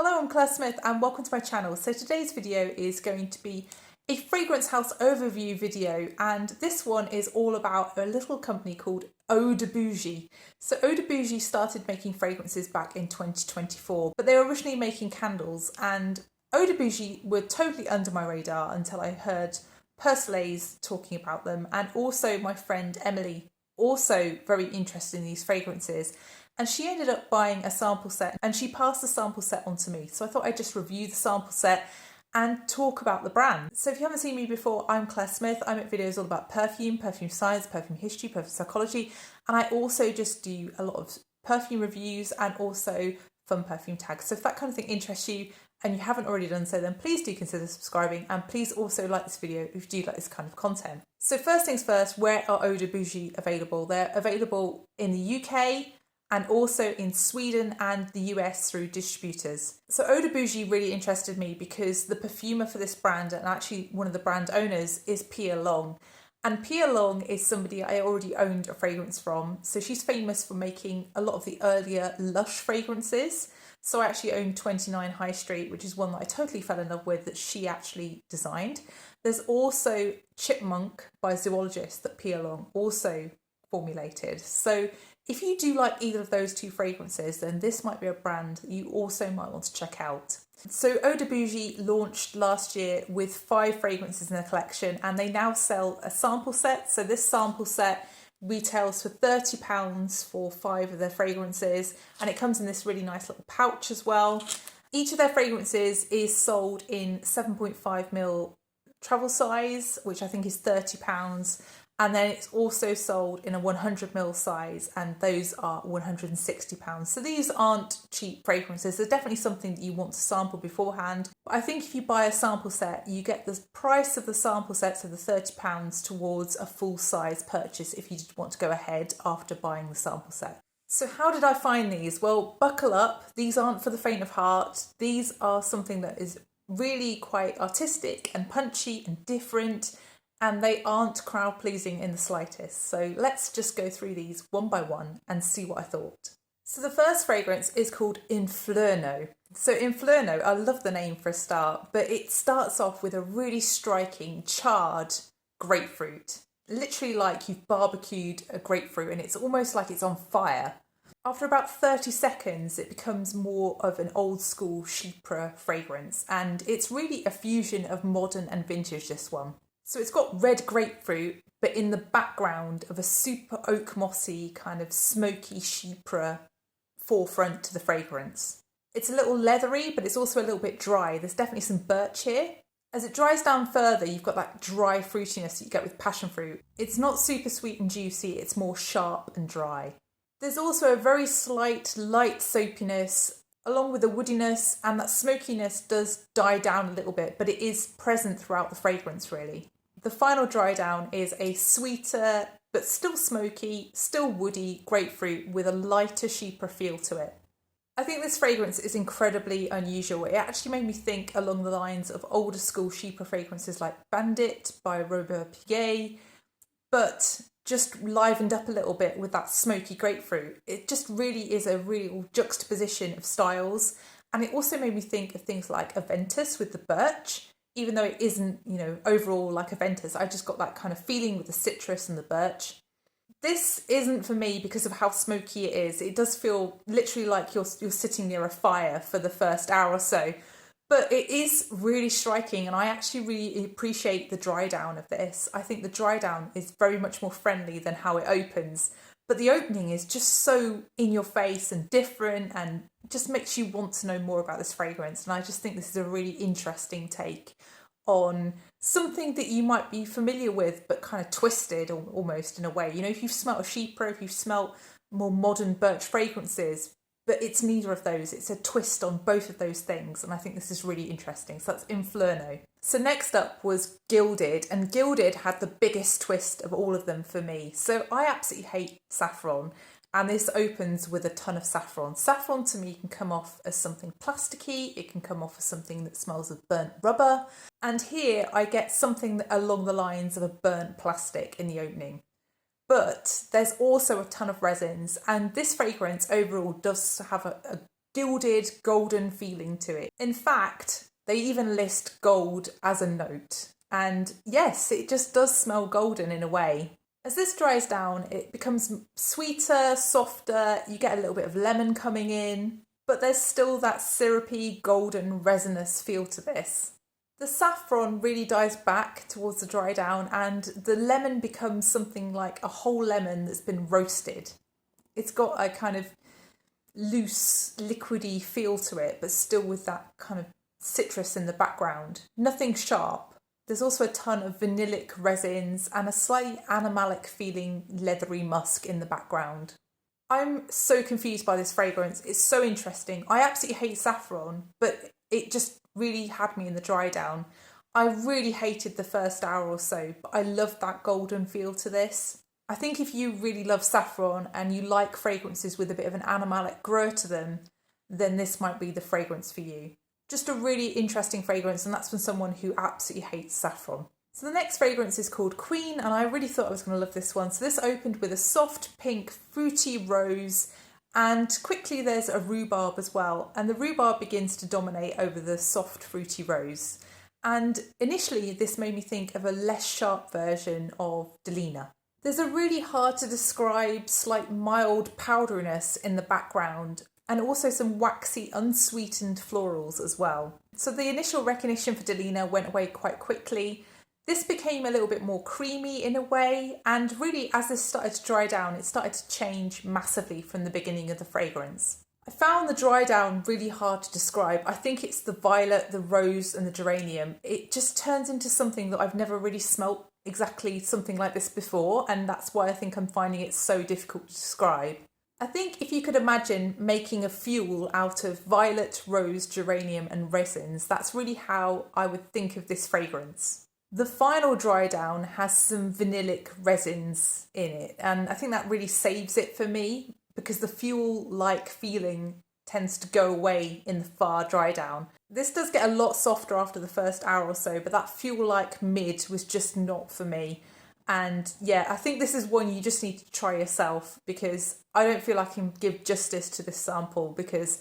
Hello, I'm Claire Smith and welcome to my channel. So today's video is going to be a fragrance house overview video, and this one is all about a little company called Eau De Bougie. So Eau De Bougie started making fragrances back in 2024, but they were originally making candles, and Eau De Bougie were totally under my radar until I heard Persolaise talking about them, and also my friend Emily, also very interested in these fragrances. And she ended up buying a sample set and she passed the sample set on to me. So I thought I'd just review the sample set and talk about the brand. So if you haven't seen me before, I'm Claire Smith. I make videos all about perfume, perfume science, perfume history, perfume psychology. And I also just do a lot of perfume reviews and also fun perfume tags. So if that kind of thing interests you and you haven't already done so, then please do consider subscribing, and please also like this video if you do like this kind of content. So first things first, where are Eau De Bougie available? They're available in the UK, and also in Sweden and the US through distributors. So Eau De Bougie really interested me because the perfumer for this brand, and actually one of the brand owners, is Pia Long. And Pia Long is somebody I already owned a fragrance from. So she's famous for making a lot of the earlier Lush fragrances. So I actually own 29 High Street, which is one that I totally fell in love with, that she actually designed. There's also Chipmunk by Zoologist that Pia Long also formulated. So if you do like either of those two fragrances, then this might be a brand that you also might want to check out. So Eau De Bougie launched last year with 5 fragrances in the collection, and they now sell a sample set. So this sample set retails for £30 for 5 of their fragrances, and it comes in this really nice little pouch as well. Each of their fragrances is sold in 7.5ml travel size, which I think is £30. And then it's also sold in a 100ml size, and those are £160. So these aren't cheap fragrances. They're definitely something that you want to sample beforehand. But I think if you buy a sample set, you get the price of the sample set, so the £30, towards a full size purchase if you did want to go ahead after buying the sample set. So how did I find these? Well, buckle up. These aren't for the faint of heart. These are something that is really quite artistic and punchy and different, and they aren't crowd pleasing in the slightest. So let's just go through these one by one and see what I thought. So the first fragrance is called Infleurno. So Infleurno, I love the name for a start, but it starts off with a really striking charred grapefruit. Literally like you've barbecued a grapefruit and it's almost like it's on fire. After about 30 seconds, it becomes more of an old school chypre fragrance, and it's really a fusion of modern and vintage, this one. So it's got red grapefruit, but in the background of a super oak mossy kind of smoky chypre forefront to the fragrance. It's a little leathery, but it's also a little bit dry. There's definitely some birch here. As it dries down further, you've got that dry fruitiness that you get with passion fruit. It's not super sweet and juicy, it's more sharp and dry. There's also a very slight light soapiness, along with the woodiness, and that smokiness does die down a little bit, but it is present throughout the fragrance really. The final dry down is a sweeter, but still smoky, still woody grapefruit with a lighter chypre feel to it. I think this fragrance is incredibly unusual. It actually made me think along the lines of older school chypre fragrances like Bandit by Piguet, but just livened up a little bit with that smoky grapefruit. It just really is a real juxtaposition of styles. And it also made me think of things like Aventus with the birch. Even though it isn't, overall like Aventus, I just got that kind of feeling with the citrus and the birch. This isn't for me because of how smoky it is. It does feel literally like you're sitting near a fire for the first hour or so. But it is really striking, and I actually really appreciate the dry down of this. I think the dry down is very much more friendly than how it opens. But the opening is just so in your face and different, and just makes you want to know more about this fragrance. And I just think this is a really interesting take on something that you might be familiar with, but kind of twisted almost in a way. If you've smelt a chypre, if you've smelt more modern birch fragrances, but it's neither of those. It's a twist on both of those things, and I think this is really interesting. So that's Infleurno. So next up was Gilded, and Gilded had the biggest twist of all of them for me. So I absolutely hate saffron, and this opens with a ton of saffron. Saffron to me can come off as something plasticky, it can come off as something that smells of burnt rubber, and here I get something along the lines of a burnt plastic in the opening. But there's also a ton of resins, and this fragrance overall does have a gilded, golden feeling to it. In fact, they even list gold as a note. And yes, it just does smell golden in a way. As this dries down, it becomes sweeter, softer, you get a little bit of lemon coming in, but there's still that syrupy, golden, resinous feel to this. The saffron really dies back towards the dry down, and the lemon becomes something like a whole lemon that's been roasted. It's got a kind of loose, liquidy feel to it, but still with that kind of citrus in the background. Nothing sharp. There's also a ton of vanillic resins and a slightly animalic feeling leathery musk in the background. I'm so confused by this fragrance. It's so interesting. I absolutely hate saffron, but it just really had me in the dry down. I really hated the first hour or so, but I loved that golden feel to this. I think if you really love saffron and you like fragrances with a bit of an animalic grur to them, then this might be the fragrance for you. Just a really interesting fragrance, and that's from someone who absolutely hates saffron. So the next fragrance is called Queen, and I really thought I was going to love this one. So this opened with a soft pink fruity rose, and quickly there's a rhubarb as well, and the rhubarb begins to dominate over the soft fruity rose. And initially this made me think of a less sharp version of Delina. There's a really hard to describe slight mild powderiness in the background, and also some waxy unsweetened florals as well. So the initial recognition for Delina went away quite quickly. This became a little bit more creamy in a way, and really as this started to dry down, it started to change massively from the beginning of the fragrance. I found the dry down really hard to describe. I think it's the violet, the rose and the geranium. It just turns into something that I've never really smelt exactly something like this before, and that's why I think I'm finding it so difficult to describe. I think if you could imagine making a fuel out of violet, rose, geranium and resins, that's really how I would think of this fragrance. The final dry down has some vanillic resins in it, and I think that really saves it for me because the fuel-like feeling tends to go away in the far dry down. This does get a lot softer after the first hour or so, but that fuel-like mid was just not for me. And yeah, I think this is one you just need to try yourself, because I don't feel I can give justice to this sample, because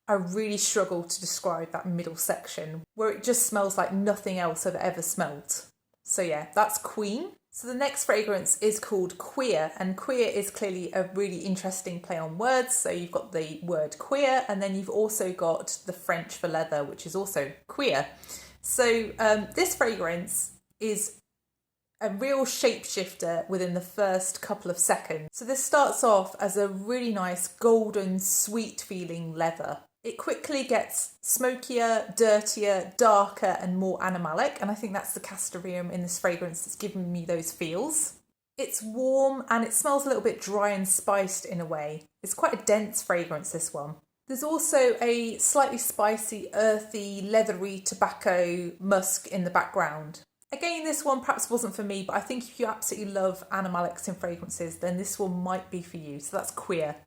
I really struggle to describe that middle section where it just smells like nothing else I've ever smelt. So yeah, that's Queen. So the next fragrance is called Quir, and queer is clearly a really interesting play on words. So you've got the word queer, and then you've also got the French for leather, which is also queer. So this fragrance is a real shapeshifter within the first couple of seconds. So this starts off as a really nice golden sweet feeling leather. It quickly gets smokier, dirtier, darker and more animalic, and I think that's the castoreum in this fragrance that's giving me those feels. It's warm and it smells a little bit dry and spiced in a way. It's quite a dense fragrance, this one. There's also a slightly spicy, earthy, leathery tobacco musk in the background. Again, this one perhaps wasn't for me, but I think if you absolutely love animalics in fragrances, then this one might be for you. So that's Queer.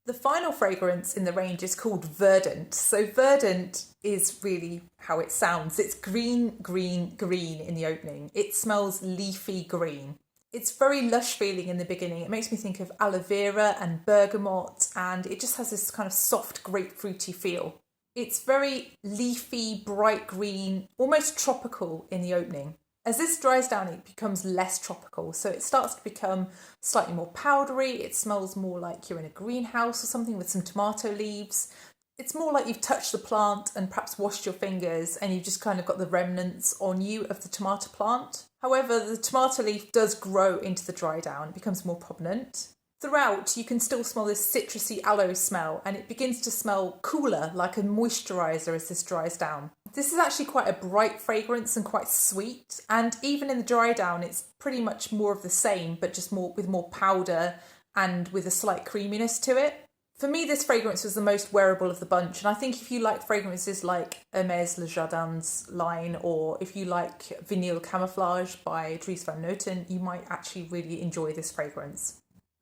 The final fragrance in the range is called Verdant. So Verdant is really how it sounds. It's green, green, green in the opening. It smells leafy green. It's very lush feeling in the beginning. It makes me think of aloe vera and bergamot, and it just has this kind of soft grapefruity feel. It's very leafy, bright green, almost tropical in the opening. As this dries down, it becomes less tropical. So it starts to become slightly more powdery. It smells more like you're in a greenhouse or something with some tomato leaves. It's more like you've touched the plant and perhaps washed your fingers and you've just kind of got the remnants on you of the tomato plant. However, the tomato leaf does grow into the dry down. It becomes more prominent. Throughout, you can still smell this citrusy aloe smell, and it begins to smell cooler, like a moisturiser as this dries down. This is actually quite a bright fragrance and quite sweet, and even in the dry down, it's pretty much more of the same, but just more with more powder and with a slight creaminess to it. For me, this fragrance was the most wearable of the bunch, and I think if you like fragrances like Hermes Le Jardin's line, or if you like Vanille Camouflage by Dries van Noten, you might actually really enjoy this fragrance.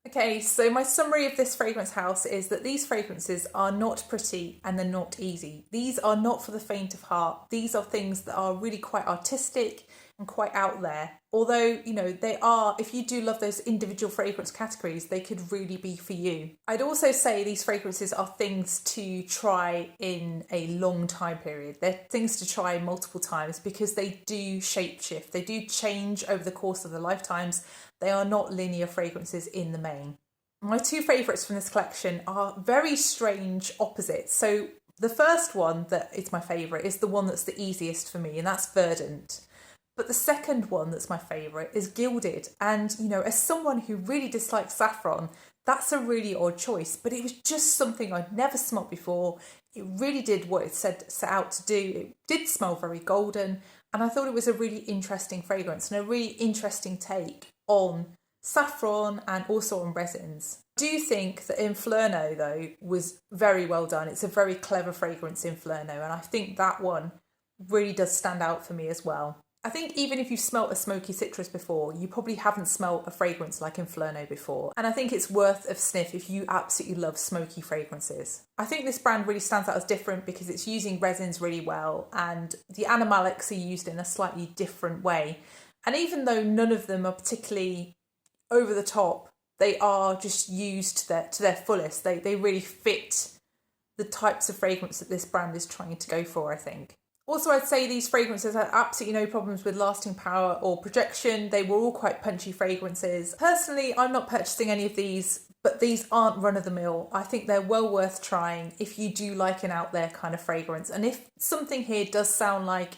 Okay, so my summary of this fragrance house is that these fragrances are not pretty and they're not easy. These are not for the faint of heart. These are things that are really quite artistic and quite out there. Although, you know, they are, if you do love those individual fragrance categories, they could really be for you. I'd also say these fragrances are things to try in a long time period. They're things to try multiple times because they do shapeshift. They do change over the course of their lifetimes. They are not linear fragrances in the main. My two favourites from this collection are very strange opposites. So the first one that is my favourite is the one that's the easiest for me, and that's Verdant. But the second one that's my favourite is Gilded. And, you know, as someone who really dislikes saffron, that's a really odd choice. But it was just something I'd never smelt before. It really did what it set out to do. It did smell very golden. And I thought it was a really interesting fragrance and a really interesting take on saffron and also on resins. I do think that Infleurno, though, was very well done. It's a very clever fragrance, Infleurno. And I think that one really does stand out for me as well. I think even if you've smelt a smoky citrus before, you probably haven't smelt a fragrance like Infleurno before. And I think it's worth a sniff if you absolutely love smoky fragrances. I think this brand really stands out as different because it's using resins really well and the animalics are used in a slightly different way. And even though none of them are particularly over the top, they are just used to their fullest. They really fit the types of fragrance that this brand is trying to go for, I think. Also, I'd say these fragrances had absolutely no problems with lasting power or projection. They were all quite punchy fragrances. Personally, I'm not purchasing any of these, but these aren't run-of-the-mill. I think they're well worth trying if you do like an out there kind of fragrance. And if something here does sound like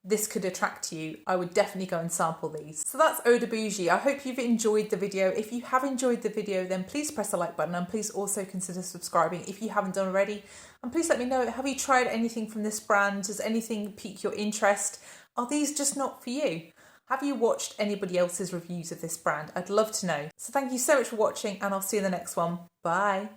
this could attract you, I would definitely go and sample these. So that's Eau De Bougie. I hope you've enjoyed the video. If you have enjoyed the video, then please press the like button and please also consider subscribing if you haven't done already. And please let me know, have you tried anything from this brand? Does anything pique your interest? Are these just not for you? Have you watched anybody else's reviews of this brand? I'd love to know. So thank you so much for watching and I'll see you in the next one. Bye.